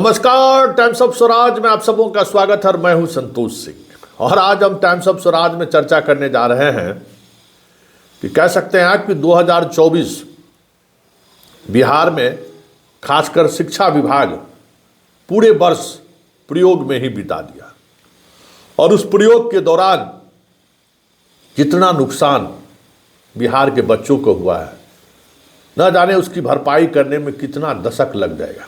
नमस्कार, times of Swaraj में आप सबों का स्वागत है। मैं हूं संतोष सिंह और आज हम टाइम्स ऑफ स्वराज में चर्चा करने जा रहे हैं कि कह सकते हैं कि 2024 बिहार में खासकर शिक्षा विभाग पूरे वर्ष प्रयोग में ही बिता दिया और उस प्रयोग के दौरान कितना नुकसान बिहार के बच्चों को हुआ है न जाने उसकी भरपाई करने में कितना दशक लग जाएगा,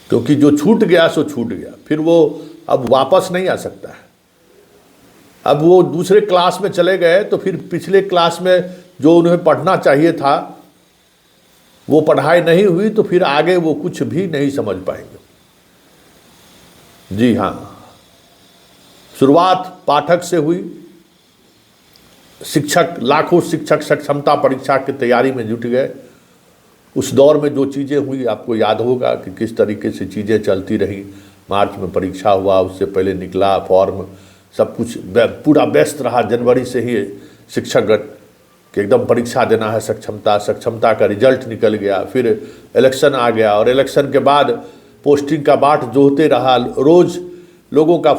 क्योंकि जो छूट गया सो छूट गया, फिर वो अब वापस नहीं आ सकता है। अब वो दूसरे क्लास में चले गए तो फिर पिछले क्लास में जो उन्हें पढ़ना चाहिए था वो पढ़ाई नहीं हुई तो फिर आगे वो कुछ भी नहीं समझ पाएंगे। जी हाँ, शुरुआत पाठक से हुई। शिक्षक, लाखों शिक्षक सक्षमता परीक्षा की तैयारी में जुट गए। उस दौर में जो चीज़ें हुई आपको याद होगा कि किस तरीके से चीज़ें चलती रही। मार्च में परीक्षा हुआ, उससे पहले निकला फॉर्म, सब कुछ पूरा व्यस्त रहा। जनवरी से ही शिक्षकगण कि एकदम परीक्षा देना है, सक्षमता का रिजल्ट निकल गया। फिर इलेक्शन आ गया और इलेक्शन के बाद पोस्टिंग का बाट जोहते रहा। रोज़ लोगों का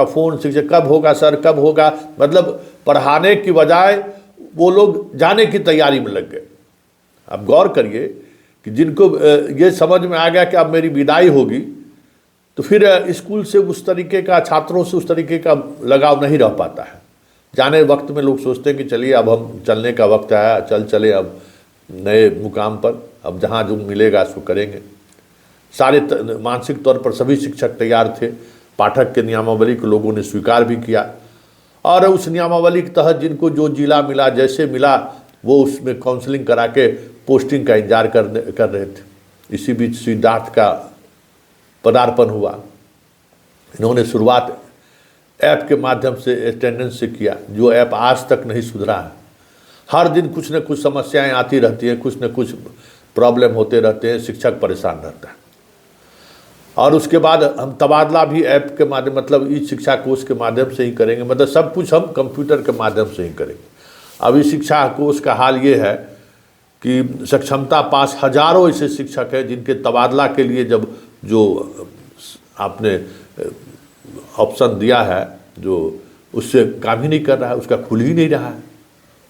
फ़ोन, शिक्षक कब होगा सर, कब होगा। मतलब पढ़ाने की बजाय वो लोग जाने की तैयारी में लग गए। अब गौर करिए कि जिनको ये समझ में आ गया कि अब मेरी विदाई होगी तो फिर स्कूल से उस तरीके का, छात्रों से उस तरीके का लगाव नहीं रह पाता है। जाने वक्त में लोग सोचते हैं कि चलिए अब हम चलने का वक्त आया, चले अब नए मुकाम पर, अब जहाँ जो मिलेगा उसको करेंगे। सारे मानसिक तौर पर सभी शिक्षक तैयार थे। पाठक के नियमावली को लोगों ने स्वीकार भी किया और उस नियमावली के तहत जिनको जो जिला मिला, जैसे मिला, वो उसमें काउंसलिंग करा के पोस्टिंग का इंतजार कर रहे थे। इसी बीच सिद्धार्थ का पदार्पण हुआ। इन्होंने शुरुआत ऐप के माध्यम से अटेंडेंस से किया, जो ऐप आज तक नहीं सुधरा है। हर दिन कुछ न कुछ समस्याएं आती रहती हैं, कुछ न कुछ प्रॉब्लम होते रहते हैं, शिक्षक परेशान रहता है। और उसके बाद हम तबादला भी ऐप के माध्यम, मतलब ई शिक्षा कोष के माध्यम से ही करेंगे। मतलब सब कुछ हम कंप्यूटर के माध्यम से ही करेंगे। अभी शिक्षा कोष का हाल ये है कि सक्षमता पास हजारों ऐसे शिक्षक हैं जिनके तबादला के लिए जब जो आपने ऑप्शन दिया है, जो उससे काम ही नहीं कर रहा है, उसका खुल ही नहीं रहा है।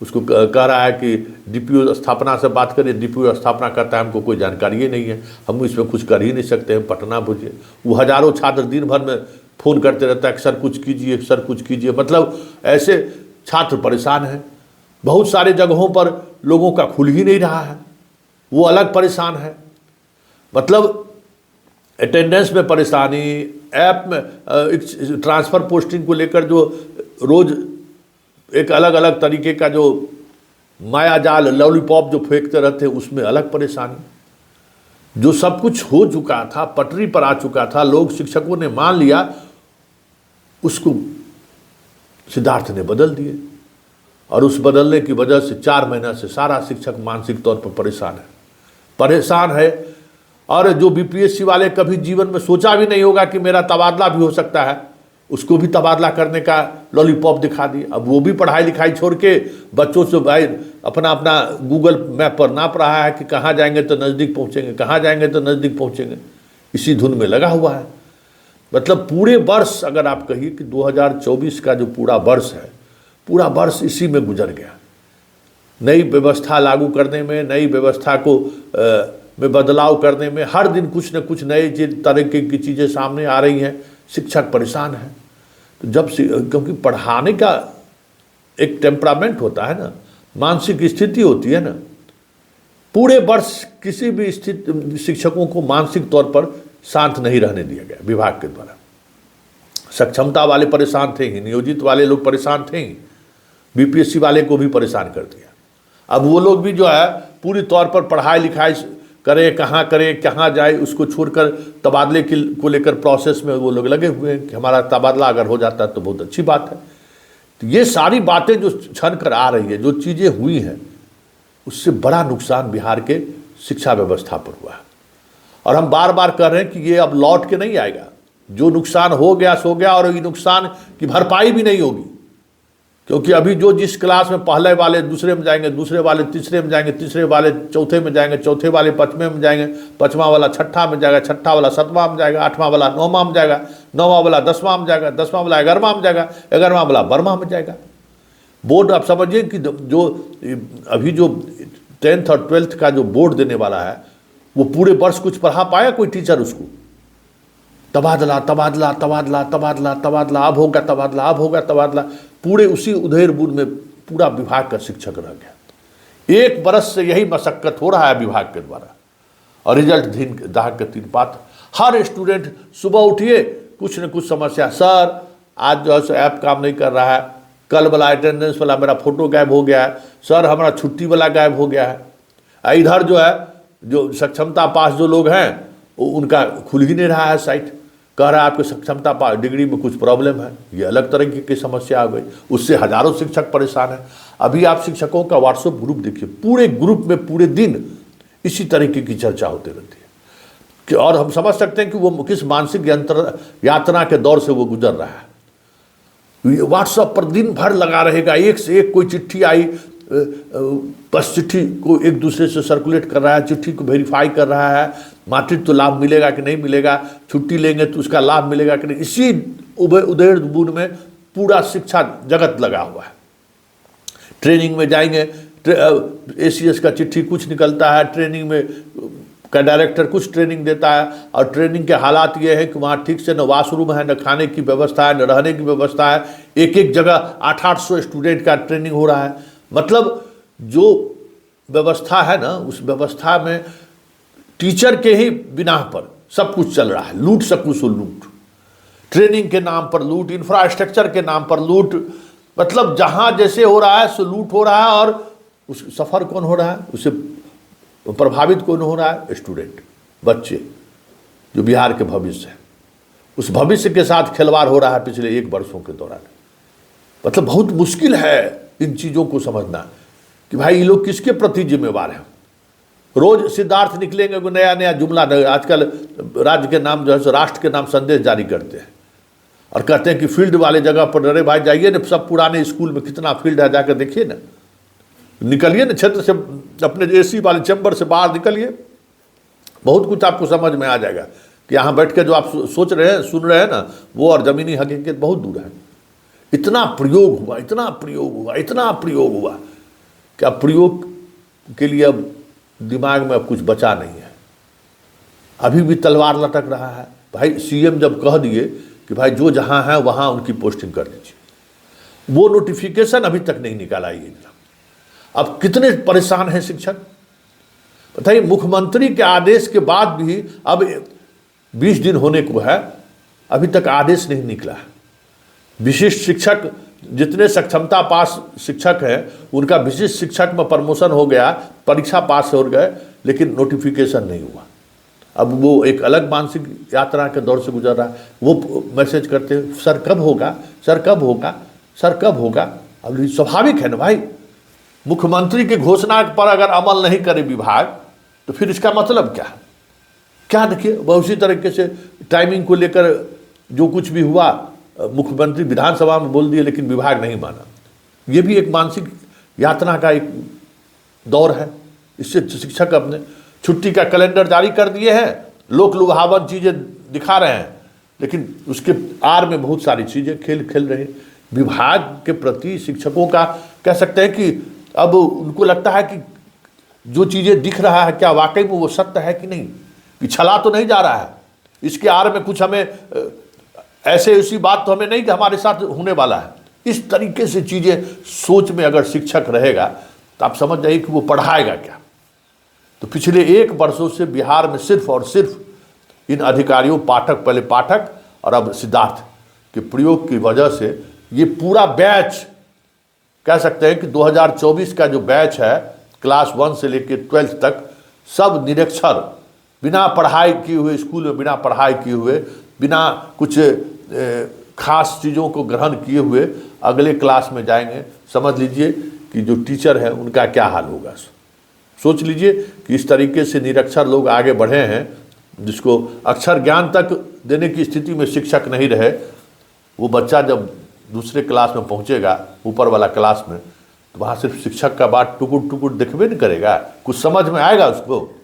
उसको कह रहा है कि डीपीओ स्थापना से बात करिए, डीपीओ स्थापना करता है, हमको कोई जानकारी ही नहीं है, हम इसमें कुछ कर ही नहीं सकते हैं, पटना बुझिए। वो हजारों छात्र दिन भर में फ़ोन करते रहता है कि सर कुछ कीजिए, सर कुछ कीजिए। मतलब ऐसे छात्र परेशान हैं। बहुत सारे जगहों पर लोगों का खुल ही नहीं रहा है, वो अलग परेशान है। मतलब अटेंडेंस में परेशानी, ऐप में ट्रांसफ़र पोस्टिंग को लेकर जो रोज़ एक अलग अलग तरीके का जो माया जाल, लॉलीपॉप जो फेंकते रहते हैं, उसमें अलग परेशानी। जो सब कुछ हो चुका था, पटरी पर आ चुका था, लोग शिक्षकों ने मान लिया, उसको सिद्धार्थ ने बदल दिए। और उस बदलने की वजह से 4 महीना से सारा शिक्षक मानसिक तौर पर परेशान है। और जो बीपीएससी वाले कभी जीवन में सोचा भी नहीं होगा कि मेरा तबादला भी हो सकता है, उसको भी तबादला करने का लॉलीपॉप दिखा दी। अब वो भी पढ़ाई लिखाई छोड़ के बच्चों से भाई अपना गूगल मैप पर नाप रहा है कि कहाँ जाएंगे तो नज़दीक पहुँचेंगे, कहाँ जाएंगे तो नज़दीक पहुँचेंगे, इसी धुन में लगा हुआ है। मतलब पूरे वर्ष, अगर आप कहिए कि 2024 का जो पूरा वर्ष है, पूरा वर्ष इसी में गुजर गया। नई व्यवस्था लागू करने में, नई व्यवस्था को में बदलाव करने में, हर दिन कुछ न कुछ नए तरीके की चीज़ें सामने आ रही हैं। शिक्षक परेशान है। तो जब क्योंकि पढ़ाने का एक टेम्परामेंट होता है ना, मानसिक स्थिति होती है ना। पूरे वर्ष किसी भी स्थिति शिक्षकों को मानसिक तौर पर शांत नहीं रहने दिया गया विभाग के द्वारा। सक्षमता वाले परेशान थे ही, नियोजित वाले लोग परेशान थे ही, बीपीएससी वाले को भी परेशान कर दिया। अब वो लोग भी जो है पूरी तौर पर पढ़ाई लिखाई करें, कहाँ जाए, उसको छोड़कर तबादले को लेकर प्रोसेस में वो लोग लगे हुए हैं कि हमारा तबादला अगर हो जाता है तो बहुत अच्छी बात है। तो ये सारी बातें जो छन कर आ रही है, जो चीज़ें हुई हैं, उससे बड़ा नुकसान बिहार के शिक्षा व्यवस्था पर हुआ है। और हम बार बार कह रहे हैं कि ये अब लौट के नहीं आएगा। जो नुकसान हो गया सो गया, और ये नुकसान की भरपाई भी नहीं होगी, क्योंकि अभी जो जिस क्लास में पहले वाले दूसरे में जाएंगे, दूसरे वाले तीसरे में जाएंगे, तीसरे वाले चौथे में जाएंगे, चौथे वाले पाँचवें में जाएंगे, पाँचवां वाला छठा में जाएगा, छठा वाला सातवां में जाएगा, आठवां वाला नौवां में जाएगा, नौवां वाला 10वां में जाएगा, 10वां वाला 11वां में जाएगा, 11वां वाला 12वां में जाएगा। बोर्ड आप समझिए कि जो अभी जो 10th और 12th का जो बोर्ड देने वाला है, वो पूरे वर्ष कुछ पढ़ा पाया कोई टीचर उसको? तबादला तबादला तबादला तबादला तबादला, अब होगा तबादला, अब होगा तबादला, पूरे उसी उधेड़-बुन में पूरा विभाग का शिक्षक रह गया। 1 बरस से यही मशक्कत हो रहा है विभाग के द्वारा, और रिजल्ट दिन दाग के 3 पात। हर स्टूडेंट सुबह उठिए कुछ न कुछ समस्या, सर आज जो है सो ऐप काम नहीं कर रहा है, कल वाला अटेंडेंस वाला मेरा फोटो गायब हो गया है, सर हमारा छुट्टी वाला गायब हो गया है। इधर जो है जो सक्षमता पास जो लोग हैं उनका खुल ही नहीं रहा है साइट, कह रहा है आपके सक्षमता पास डिग्री में कुछ प्रॉब्लम है। ये अलग तरह की समस्या आ गई, उससे हजारों शिक्षक परेशान हैं। अभी आप शिक्षकों का व्हाट्सएप ग्रुप देखिए, पूरे ग्रुप में पूरे दिन इसी तरीके की चर्चा होती रहती है कि, और हम समझ सकते हैं कि वो किस मानसिक यातना के दौर से वो गुजर रहा है। व्हाट्सएप पर दिन भर लगा रहेगा, एक से एक कोई चिट्ठी आई, बस चिट्ठी को एक दूसरे से सर्कुलेट कर रहा है, चिट्ठी को वेरीफाई कर रहा है, मातृत्व लाभ मिलेगा कि नहीं मिलेगा, छुट्टी लेंगे तो उसका लाभ मिलेगा कि नहीं। इसी उधेड़-बुन में पूरा शिक्षा जगत लगा हुआ है। ट्रेनिंग में जाएंगे, ACS का चिट्ठी कुछ निकलता है, ट्रेनिंग में का डायरेक्टर कुछ ट्रेनिंग देता है, और ट्रेनिंग के हालात ये है कि वहाँ ठीक से न वॉशरूम है, न खाने की व्यवस्था है, न रहने की व्यवस्था है। एक जगह 800-800 स्टूडेंट का ट्रेनिंग हो रहा है। मतलब जो व्यवस्था है ना, उस व्यवस्था में टीचर के ही बिना पर सब कुछ चल रहा है, लूट सब कुछ लूट, ट्रेनिंग के नाम पर लूट, इंफ्रास्ट्रक्चर के नाम पर लूट। मतलब जहाँ जैसे हो रहा है सो लूट हो रहा है, और उस सफ़र कौन हो रहा है, उससे प्रभावित कौन हो रहा है? स्टूडेंट, बच्चे, जो बिहार के भविष्य है। उस भविष्य के साथ खिलवाड़ हो रहा है पिछले 1 वर्षों के दौरान। मतलब बहुत मुश्किल है इन चीज़ों को समझना कि भाई ये लोग किसके प्रति जिम्मेवार हैं। रोज सिद्धार्थ निकलेंगे, नया नया जुमला। आजकल राज्य के नाम जो है सो राष्ट्र के नाम संदेश जारी करते हैं और कहते हैं कि फील्ड वाले जगह पर, अरे भाई जाइए ना, सब पुराने स्कूल में कितना फील्ड है, जाकर देखिए ना, निकलिए ना क्षेत्र से, अपने AC वाले चैम्बर से बाहर निकलिए, बहुत कुछ आपको समझ में आ जाएगा कि यहाँ बैठ के जो आप सोच रहे हैं, सुन रहे हैं ना, वो और ज़मीनी हकीकत बहुत दूर है। इतना प्रयोग हुआ, इतना प्रयोग हुआ, इतना प्रयोग हुआ कि अब प्रयोग के लिए अब दिमाग में अब कुछ बचा नहीं है। अभी भी तलवार लटक रहा है। भाई CM जब कह दिए कि भाई जो जहाँ है वहाँ उनकी पोस्टिंग कर दीजिए, वो नोटिफिकेशन अभी तक नहीं निकाला ये। अब कितने परेशान हैं शिक्षक, बताइए। मुख्यमंत्री के आदेश के बाद भी अब 20 दिन होने को है, अभी तक आदेश नहीं निकला है। विशिष्ट शिक्षक, जितने सक्षमता पास शिक्षक हैं उनका विशिष्ट शिक्षक में प्रमोशन हो गया, परीक्षा पास हो गए, लेकिन नोटिफिकेशन नहीं हुआ। अब वो एक अलग मानसिक यात्रा के दौर से गुजर रहा है। वो मैसेज करते हैं, सर कब होगा, सर कब होगा, सर कब होगा। अब स्वाभाविक है ना भाई, मुख्यमंत्री की घोषणा पर अगर अमल नहीं करे विभाग, तो फिर इसका मतलब क्या है? क्या देखिए, वह उसी तरीके से टाइमिंग को लेकर जो कुछ भी हुआ, मुख्यमंत्री विधानसभा में बोल दिए लेकिन विभाग नहीं माना। ये भी एक मानसिक यातना का एक दौर है। इससे शिक्षक अपने छुट्टी का कैलेंडर जारी कर दिए हैं, लोक लुभावन चीज़ें दिखा रहे हैं, लेकिन उसके आड़ में बहुत सारी चीज़ें खेल रहे हैं। विभाग के प्रति शिक्षकों का कह सकते हैं कि अब उनको लगता है कि जो चीज़ें दिख रहा है क्या वाकई में वो सत्य है कि नहीं, कि छला तो नहीं जा रहा है, इसके आड़ में कुछ हमें ऐसी बात तो हमें नहीं कि हमारे साथ होने वाला है। इस तरीके से चीज़ें सोच में अगर शिक्षक रहेगा तो आप समझ जाइए कि वो पढ़ाएगा क्या। तो पिछले 1 वर्षों से बिहार में सिर्फ और सिर्फ इन अधिकारियों, पाठक, पहले पाठक और अब सिद्धार्थ के प्रयोग की वजह से ये पूरा बैच, कह सकते हैं कि 2024 का जो बैच है, क्लास 1 से लेकर 12th तक, सब निरक्षर, बिना पढ़ाई किए हुए, स्कूल में बिना पढ़ाई किए हुए, बिना कुछ खास चीज़ों को ग्रहण किए हुए अगले क्लास में जाएंगे। समझ लीजिए कि जो टीचर हैं उनका क्या हाल होगा। सोच लीजिए कि इस तरीके से निरक्षर लोग आगे बढ़े हैं, जिसको अक्षर ज्ञान तक देने की स्थिति में शिक्षक नहीं रहे। वो बच्चा जब दूसरे क्लास में पहुंचेगा, ऊपर वाला क्लास में, तो वहाँ सिर्फ शिक्षक का बात टुकुर टुकुर देखबे नहीं करेगा, कुछ समझ में आएगा उसको?